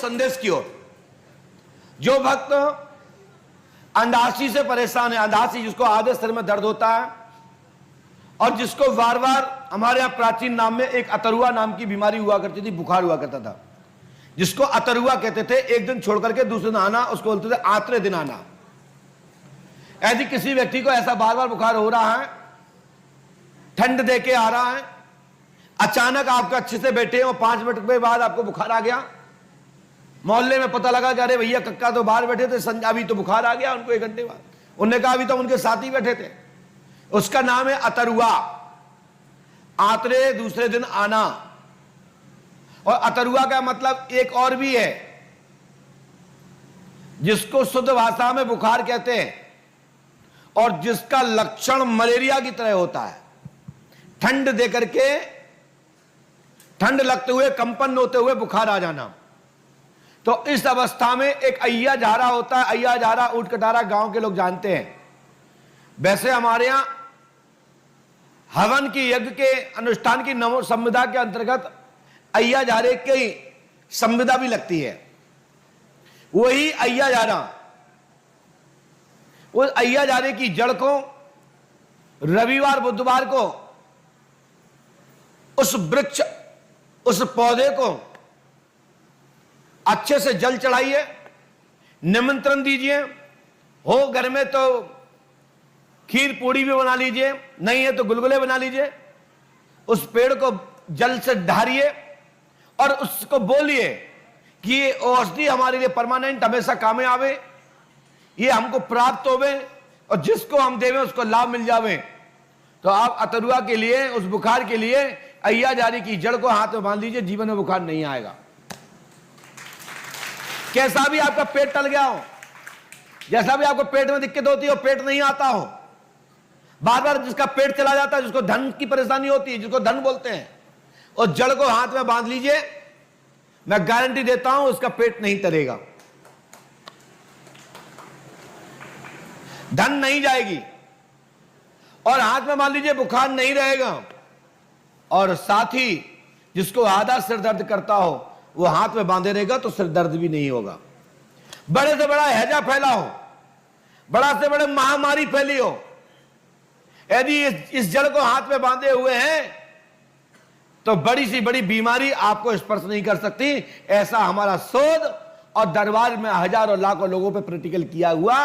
संदेश की ओर। जो भक्त अंधासी से परेशान है, अंधासी जिसको आधे सिर में दर्द होता है और जिसको बार बार, हमारे यहां प्राचीन नाम में एक अतरुआ नाम की बीमारी हुआ करती थी, बुखार हुआ करता था, जिसको अतरुआ कहते थे। एक दिन छोड़ करके दूसरे दिन आना, उसको बोलते थे आत्रे दिन आना। यदि किसी व्यक्ति को ऐसा बार बार बुखार हो रहा है, ठंड देके आ रहा है, अचानक आपको अच्छे से बैठे हो, 5 मिनट के बाद आपको बुखार आ गया, मोहल्ले में पता लगा कि अरे भैया कक्का तो बाहर बैठे थे, अभी तो बुखार आ गया उनको 1 घंटे बाद। उन्होंने कहा अभी तो उनके साथ ही बैठे थे। उसका नाम है अतरुआ, आतरे दूसरे दिन आना। और अतरुआ का मतलब एक और भी है, जिसको शुद्ध भाषा में बुखार कहते हैं और जिसका लक्षण मलेरिया की तरह होता है। ठंड देकर के, ठंड लगते हुए, कंपन होते हुए बुखार आ जाना। तो इस अवस्था में एक अय्या झारा होता है। अय्या झारा, ऊंट कटारा गांव के लोग जानते हैं। वैसे हमारे यहां हवन की, यज्ञ के अनुष्ठान की नमो संविदा के अंतर्गत अय्या झारे की संविदा भी लगती है। वही अय्या झारा, उस अय्या झारे की जड़ को रविवार बुधवार को उस वृक्ष, उस पौधे को अच्छे से जल चढ़ाइए, निमंत्रण दीजिए। हो घर में तो खीर पूड़ी भी बना लीजिए, नहीं है तो गुलगुले बना लीजिए। उस पेड़ को जल से ढारिए और उसको बोलिए कि ये औषधि हमारे लिए परमानेंट हमेशा काम में आवे, ये हमको प्राप्त होवे और जिसको हम देवे उसको लाभ मिल जावे। तो आप अतरुआ के लिए, उस बुखार के लिए अय्या झारी की जड़ को हाथ में बांध लीजिए, जीवन में बुखार नहीं आएगा। कैसा भी आपका पेट टल गया हो, जैसा भी आपको पेट में दिक्कत होती हो, पेट नहीं आता हो, बार बार जिसका पेट चला जाता है, जिसको धन की परेशानी होती है, जिसको धन बोलते हैं, और जड़ को हाथ में बांध लीजिए, मैं गारंटी देता हूं उसका पेट नहीं तरेगा, धन नहीं जाएगी, और हाथ में मान लीजिए बुखार नहीं रहेगा। और साथ ही जिसको आधा सिर दर्द करता हो, वो हाथ में बांधे रहेगा तो सिर दर्द भी नहीं होगा। बड़े से बड़ा हैजा फैला हो, बड़ा से बड़े महामारी फैली हो, यदि इस जड़ को हाथ में बांधे हुए हैं तो बड़ी सी बड़ी बीमारी आपको स्पर्श नहीं कर सकती। ऐसा हमारा शोध और दरबार में हजारों लाखों लोगों पे प्रैक्टिकल किया हुआ